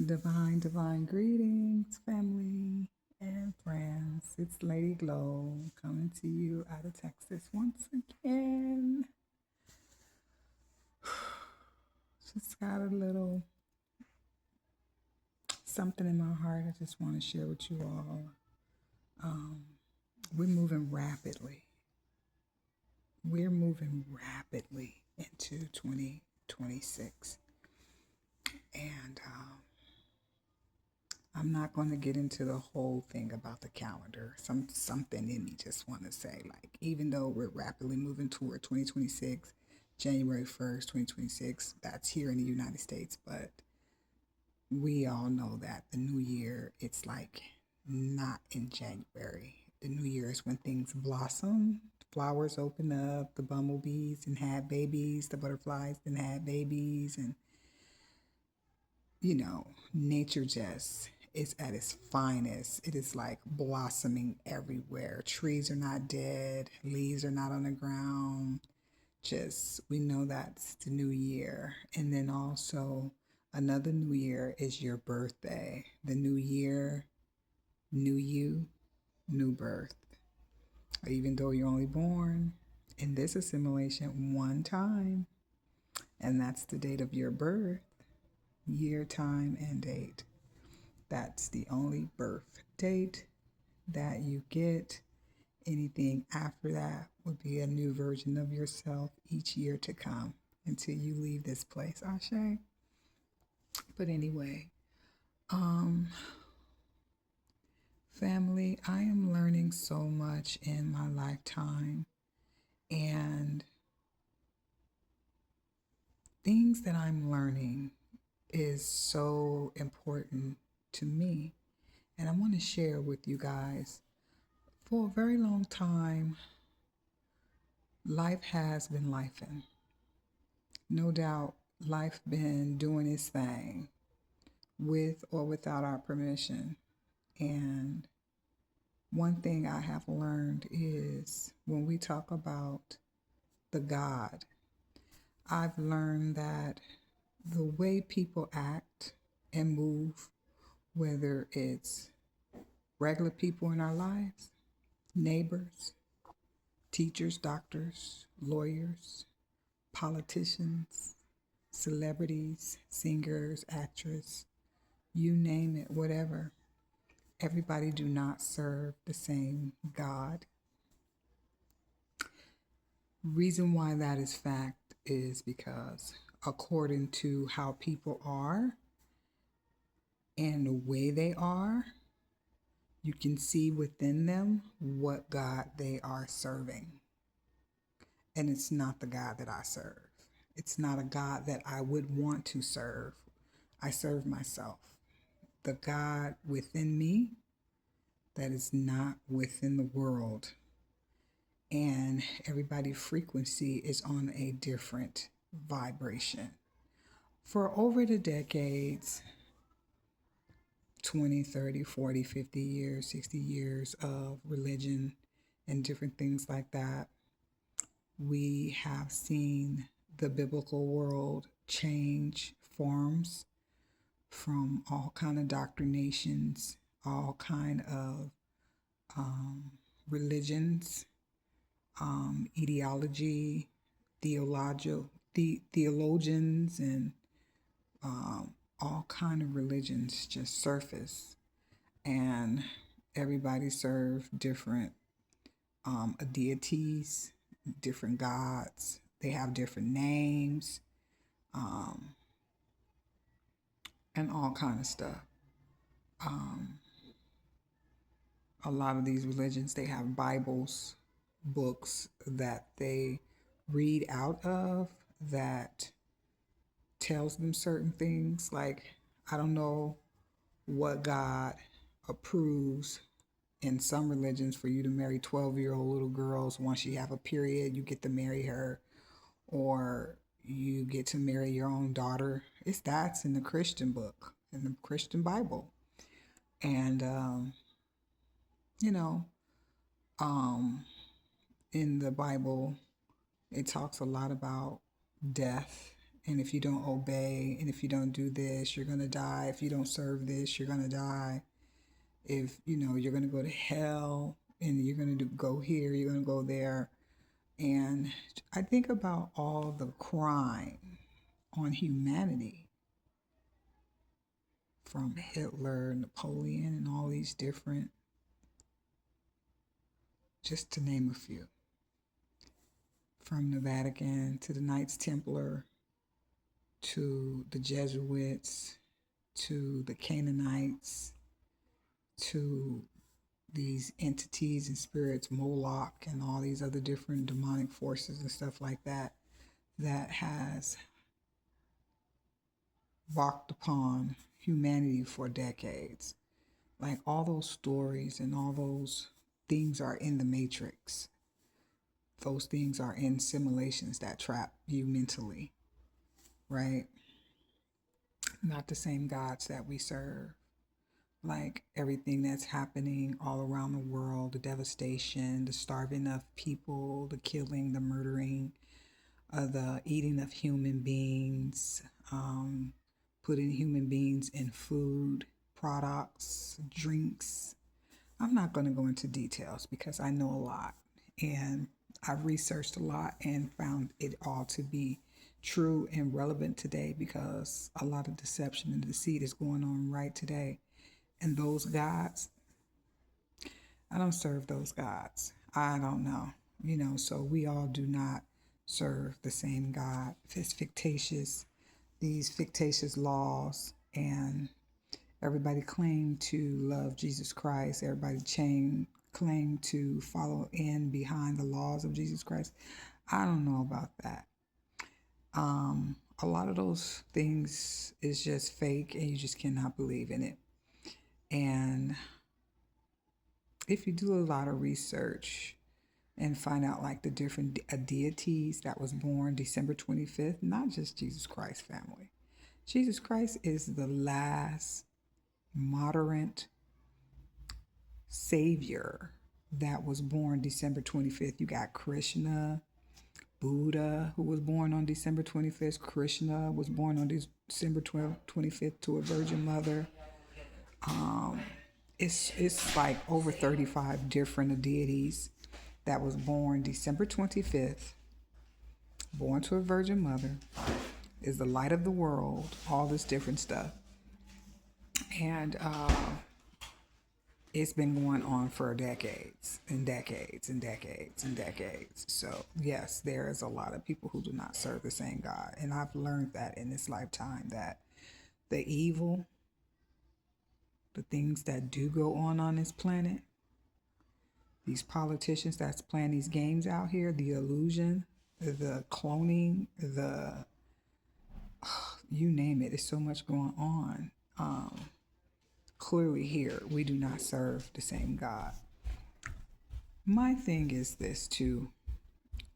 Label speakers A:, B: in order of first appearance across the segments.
A: Divine greetings, family and friends. It's Lady Glow coming to you out of Texas once again. Just got a little something in my heart I just want to share with you all. Um, we're moving rapidly. We're moving rapidly into 2026. And I'm not going to get into the whole thing about the calendar. Something in me just want to say, like, even though we're rapidly moving toward 2026, January 1st, 2026, that's here in the United States, but we all know that the new year, it's like not in January. The new year is when things blossom, flowers open up, the bumblebees and had babies, the butterflies and had babies, and nature just is at its finest. It is like blossoming everywhere. Trees are not dead, leaves are not on the ground. Just, we know that's the new year. And then also, another new year is your birthday. The new year, new you, new birth. Even though you're only born in this assimilation one time, and that's the date of your birth, year, time, and date. That's the only birth date that you get. Anything after that would be a new version of yourself each year to come until you leave this place. Ashe. But anyway, um, family, I am learning so much in my lifetime, and things that I'm learning is so important to me. And I want to share with you guys. For a very long time, life has been lifing. No doubt, life been doing its thing with or without our permission. And one thing I have learned is when we talk about the God, I've learned that the way people act and move, whether it's regular people in our lives, neighbors, teachers, doctors, lawyers, politicians, celebrities, singers, actors, you name it, whatever. Everybody do not serve the same God. Reason why that is fact is because according to how people are and the way they are, you can see within them what God they are serving. And it's not the God that I serve. It's not a God that I would want to serve. I serve myself. The God within me that is not within the world. And everybody's frequency is on a different vibration. For over the decades, 20, 30, 40, 50 years, 60 years of religion and different things like that, we have seen the biblical world change forms from all kind of doctrinations, all kind of religions, ideology, theologians, and all kind of religions just surface, and everybody serve different deities, different gods. They have different names, and all kind of stuff. A lot of these religions, they have Bibles, books that they read out of that tells them certain things. Like, I don't know what God approves in some religions for you to marry 12-year-old little girls. Once you have a period, you get to marry her, or you get to marry your own daughter. That's in the Christian book, in the Christian Bible. And, you know, in the Bible, it talks a lot about death And if you don't obey, and if you don't do this, you're going to die. If you don't serve this, you're going to die. If, you're going to go to hell, and you're going to go here, you're going to go there. And I think about all the crime on humanity from Hitler, Napoleon, and all these different, just to name a few. From the Vatican to the Knights Templar to the Jesuits to the Canaanites to these entities and spirits, Moloch, and all these other different demonic forces and stuff like that, that has walked upon humanity for decades. Like all those stories and all those things are in the matrix. Those things are in simulations that trap you mentally, right? Not the same gods that we serve. Like everything that's happening all around the world, the devastation, the starving of people, the killing, the murdering, the eating of human beings, putting human beings in food, products, drinks. I'm not going to go into details because I know a lot, and I've researched a lot and found it all to be true and relevant today, because a lot of deception and deceit is going on right today. And those gods, I don't serve those gods. I don't know. So we all do not serve the same God. It's fictitious, these fictitious laws, and everybody claim to love Jesus Christ. Everybody claim to follow in behind the laws of Jesus Christ. I don't know about that. A lot of those things is just fake, and you just cannot believe in it. And if you do a lot of research and find out like the different deities that was born December 25th, not just Jesus Christ family. Jesus Christ is the last moderate savior that was born December 25th. You got Krishna, Buddha, who was born on December 25th. Krishna was born on December 25th to a virgin mother. It's like over 35 different deities that was born December 25th, born to a virgin mother, is the light of the world, all this different stuff. And it's been going on for decades and decades and decades and decades. So yes, there is a lot of people who do not serve the same God. And I've learned that in this lifetime, that the evil, the things that do go on this planet, these politicians that's playing these games out here, the illusion, the cloning, you name it, there's so much going on. Clearly here, we do not serve the same God. My thing is this too.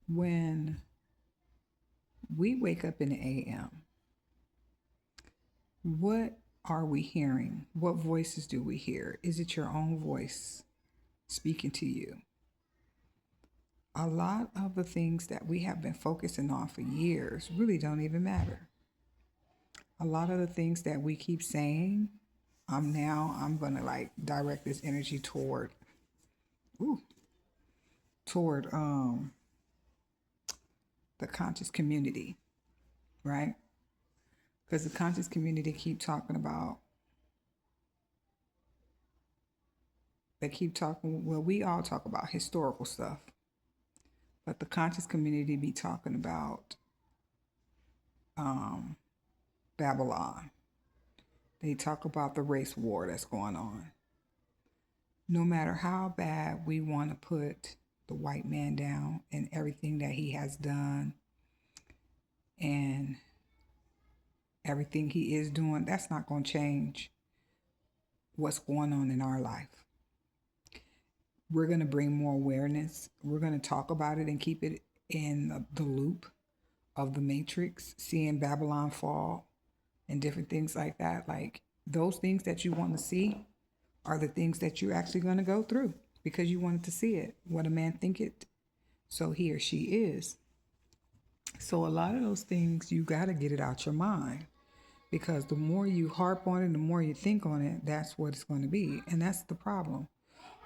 A: When we wake up in the AM, what are we hearing? What voices do we hear? Is it your own voice speaking to you? A lot of the things that we have been focusing on for years really don't even matter. A lot of the things that we keep saying, I'm going to like direct this energy toward the conscious community, right? Because the conscious community keep talking about, we all talk about historical stuff, but the conscious community be talking about Babylon. They talk about the race war that's going on. No matter how bad we want to put the white man down and everything that he has done and everything he is doing, that's not going to change what's going on in our life. We're going to bring more awareness. We're going to talk about it and keep it in the loop of the matrix, seeing Babylon fall and different things like that. Like those things that you want to see are the things that you're actually going to go through because you wanted to see it. What a man thinketh, so he or she is. So a lot of those things, you got to get it out your mind, because the more you harp on it, the more you think on it, that's what it's going to be. And that's the problem.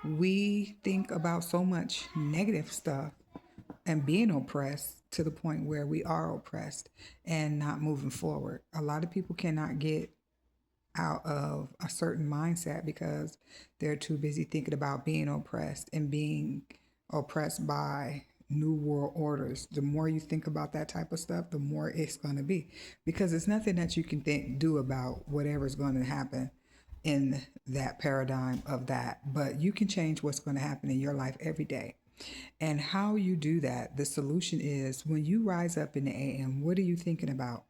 A: We think about so much negative stuff and being oppressed to the point where we are oppressed and not moving forward. A lot of people cannot get out of a certain mindset because they're too busy thinking about being oppressed and being oppressed by new world orders. The more you think about that type of stuff, the more it's going to be, because it's nothing that you can do about whatever's going to happen in that paradigm of that, but you can change what's going to happen in your life every day. And how you do that, the solution is when you rise up in the AM, what are you thinking about?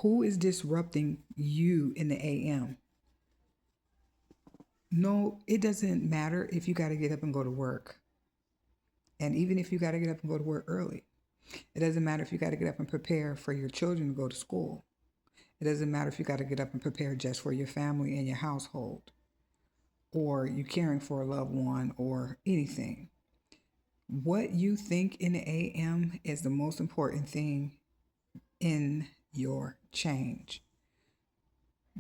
A: Who is disrupting you in the AM? No, it doesn't matter if you got to get up and go to work. And even if you got to get up and go to work early, it doesn't matter if you got to get up and prepare for your children to go to school. It doesn't matter if you got to get up and prepare just for your family and your household, or you caring for a loved one or anything. What you think in the AM is the most important thing in your change.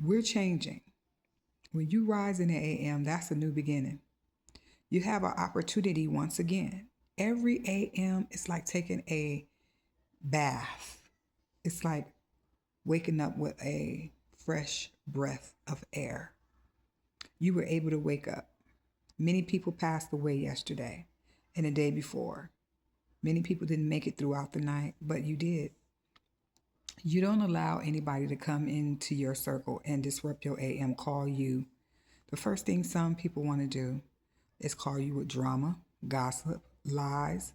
A: We're changing. When you rise in the AM, that's a new beginning. You have an opportunity once again. Every AM is like taking a bath. It's like waking up with a fresh breath of air. You were able to wake up. Many people passed away yesterday and the day before. Many people didn't make it throughout the night, but you did. You don't allow anybody to come into your circle and disrupt your AM, call you. The first thing some people want to do is call you with drama, gossip, lies,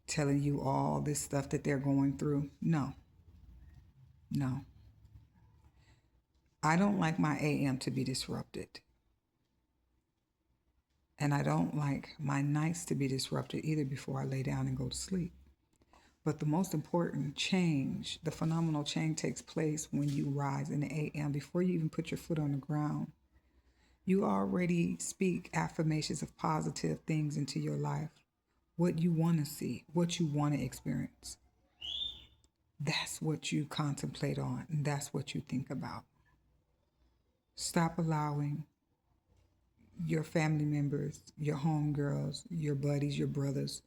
A: telling you all this stuff that they're going through. No, no. I don't like my AM to be disrupted. And I don't like my nights to be disrupted either before I lay down and go to sleep. But the most important change, the phenomenal change, takes place when you rise in the AM. Before you even put your foot on the ground, you already speak affirmations of positive things into your life. What you want to see, what you want to experience. That's what you contemplate on, and that's what you think about. Stop allowing your family members, your homegirls, your buddies, your brothers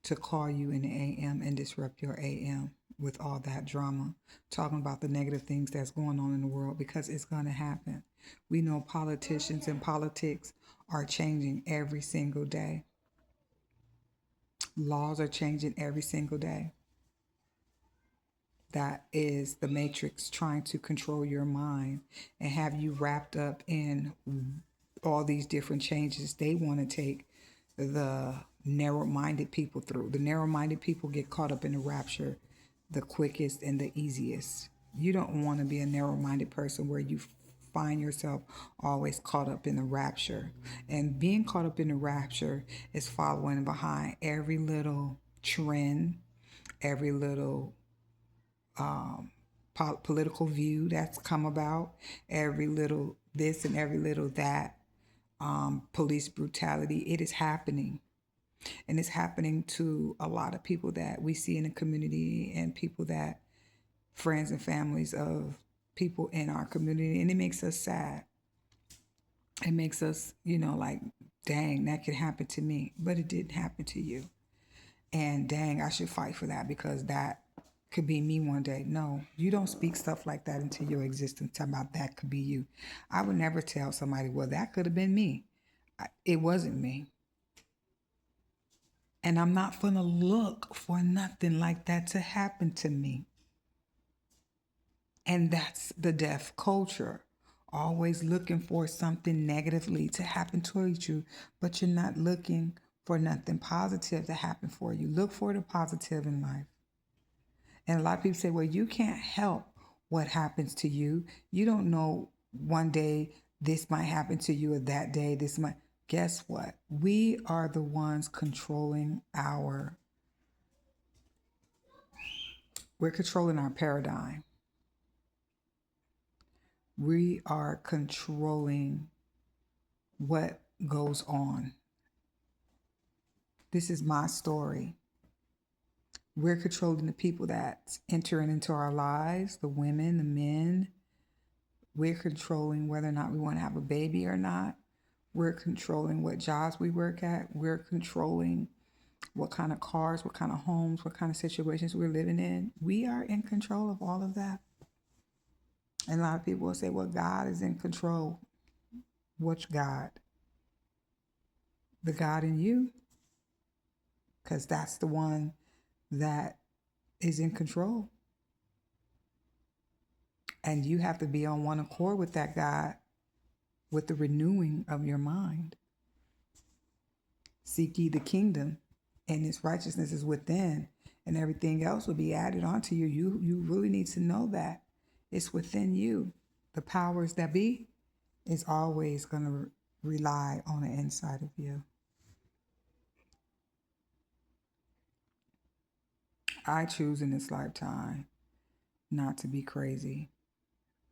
A: to call you in the AM and disrupt your AM with all that drama, talking about the negative things that's going on in the world, because it's going to happen. We know politicians and politics are changing every single day. Laws are changing every single day. That is the matrix trying to control your mind and have you wrapped up in all these different changes they want to take the narrow-minded people through. The narrow-minded people get caught up in the rapture the quickest and the easiest. You don't want to be a narrow-minded person where you find yourself always caught up in the rapture. And being caught up in the rapture is following behind every little trend, every little political view that's come about, every little this and every little that, police brutality. It is happening. And it's happening to a lot of people that we see in the community and people that, friends and families of people in our community. And it makes us sad. It makes us, like, dang, that could happen to me. But it didn't happen to you. And dang, I should fight for that because that could be me one day. No, you don't speak stuff like that into your existence. Talk about that could be you. I would never tell somebody, well, that could have been me. It wasn't me. And I'm not going to look for nothing like that to happen to me. And that's the deaf culture. Always looking for something negatively to happen towards you, but you're not looking for nothing positive to happen for you. Look for the positive in life. And a lot of people say, well, you can't help what happens to you. You don't know one day this might happen to you or that day this might. Guess what? We are the ones controlling we're controlling our paradigm. We are controlling what goes on. This is my story. We're controlling the people that's entering into our lives, the women, the men. We're controlling whether or not we want to have a baby or not. We're controlling what jobs we work at. We're controlling what kind of cars, what kind of homes, what kind of situations we're living in. We are in control of all of that. And a lot of people will say, well, God is in control. Which God? The God in you? Because that's the one that is in control. And you have to be on one accord with that God, with the renewing of your mind. Seek ye the kingdom, and its righteousness is within, and everything else will be added onto you. You really need to know that it's within you. The powers that be is always going to rely on the inside of you. I choose in this lifetime not to be crazy,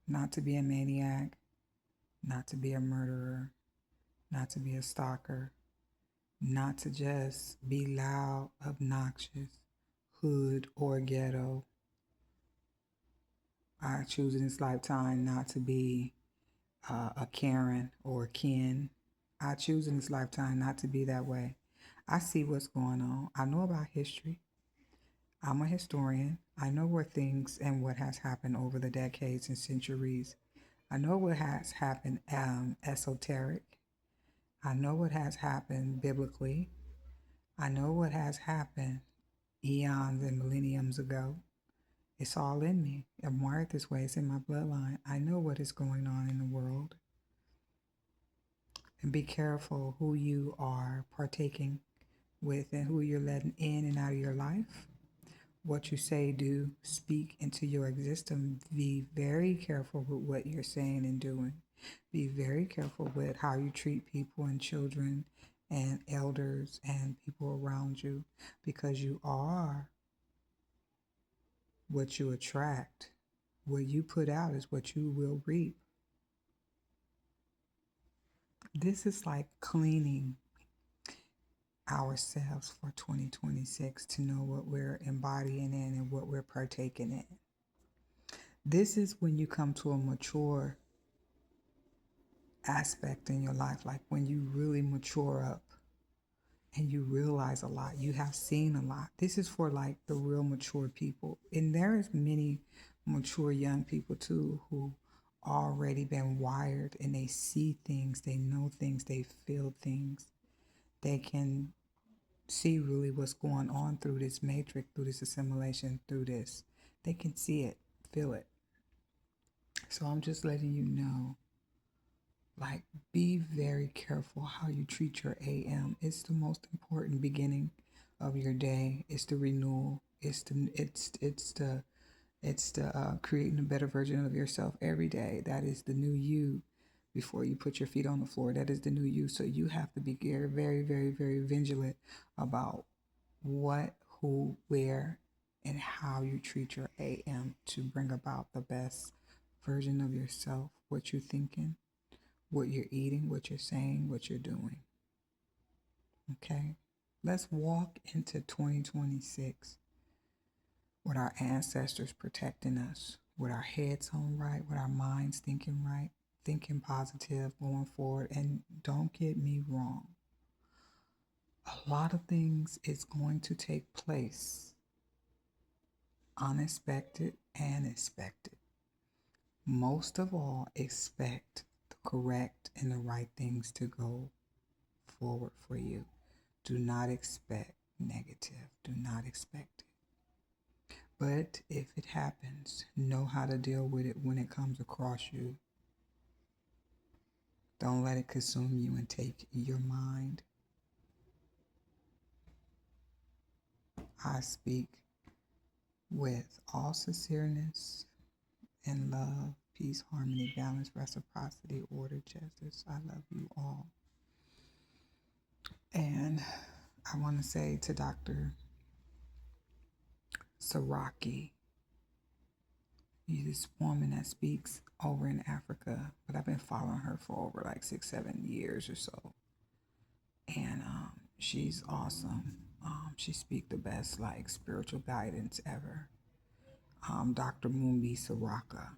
A: not to be a maniac, not to be a murderer, not to be a stalker, not to just be loud, obnoxious, hood, or ghetto. I choose in this lifetime not to be a Karen or a Ken. I choose in this lifetime not to be that way. I see what's going on. I know about history. I'm a historian. I know where things and what has happened over the decades and centuries. I know what has happened esoteric. I know what has happened biblically. I know what has happened eons and millenniums ago. It's all in me. I'm wired this way. It's in my bloodline. I know what is going on in the world. And be careful who you are partaking with and who you're letting in and out of your life. What you say, do, speak into your existence. Be very careful with what you're saying and doing. Be very careful with how you treat people and children and elders and people around you, because you are what you attract. What you put out is what you will reap. This is like cleaning ourselves for 2026 to know what we're embodying in and what we're partaking in. This is when you come to a mature aspect in your life, like when you really mature up and you realize a lot, you have seen a lot. This is for like the real mature people. And there is many mature young people too who already been wired and they see things, they know things, they feel things. They can see really what's going on through this matrix, through this assimilation, through this. They can see it, feel it. So I'm just letting you know, like, be very careful how you treat your AM. It's the most important beginning of your day. It's the renewal. It's the creating a better version of yourself every day. That is the new you. Before you put your feet on the floor, that is the new you. So you have to be very, very, very, very vigilant about what, who, where, and how you treat your AM to bring about the best version of yourself. What you're thinking, what you're eating, what you're saying, what you're doing. Okay? Let's walk into 2026 with our ancestors protecting us, with our heads on right, with our minds thinking right, thinking positive, going forward. And don't get me wrong, a lot of things is going to take place, unexpected and expected. Most of all, expect the correct and the right things to go forward for you. Do not expect negative. Do not expect it. But if it happens, know how to deal with it when it comes across you. Don't let it consume you and take your mind. I speak with all sincereness and love, peace, harmony, balance, reciprocity, order, justice. I love you all. And I want to say to Dr. Saraki, this woman that speaks over in Africa, but I've been following her for over like 6-7 years or so. And she's awesome. She speak the best like spiritual guidance ever. Dr. Mumbi Saraka,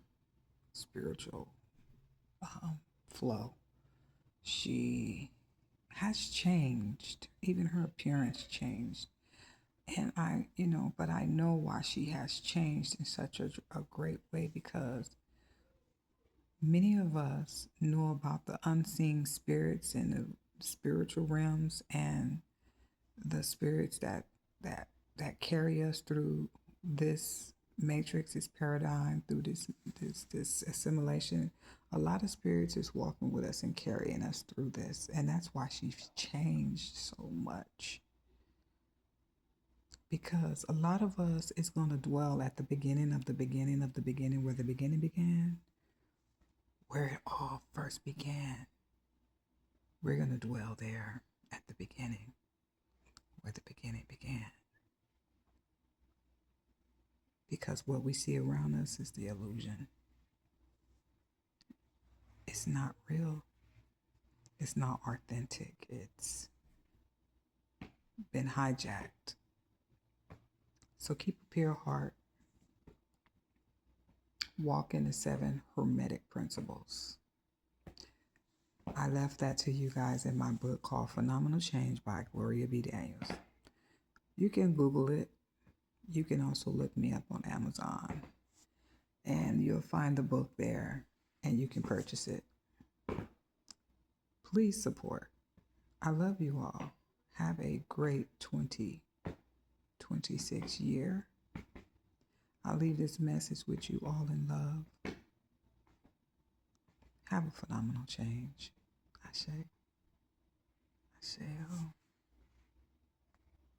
A: spiritual flow. She has changed. Even her appearance changed. And but I know why she has changed in such a great way, because many of us know about the unseen spirits in the spiritual realms, and the spirits that that carry us through this matrix, this paradigm, through this assimilation. A lot of spirits is walking with us and carrying us through this, and that's why she's changed so much. Because a lot of us is going to dwell at the beginning of the beginning of the beginning, where the beginning began, where it all first began. We're going to dwell there at the beginning, where the beginning began. Because what we see around us is the illusion. It's not real. It's not authentic. It's been hijacked. So keep a pure heart. Walk in the 7 hermetic principles. I left that to you guys in my book called Phenomenal Change by Gloria B. Daniels. You can Google it. You can also look me up on Amazon, and you'll find the book there, and you can purchase it. Please support. I love you all. Have a great 2026 year. I'll leave this message with you all in love. Have a phenomenal change. Ashe. Ashe.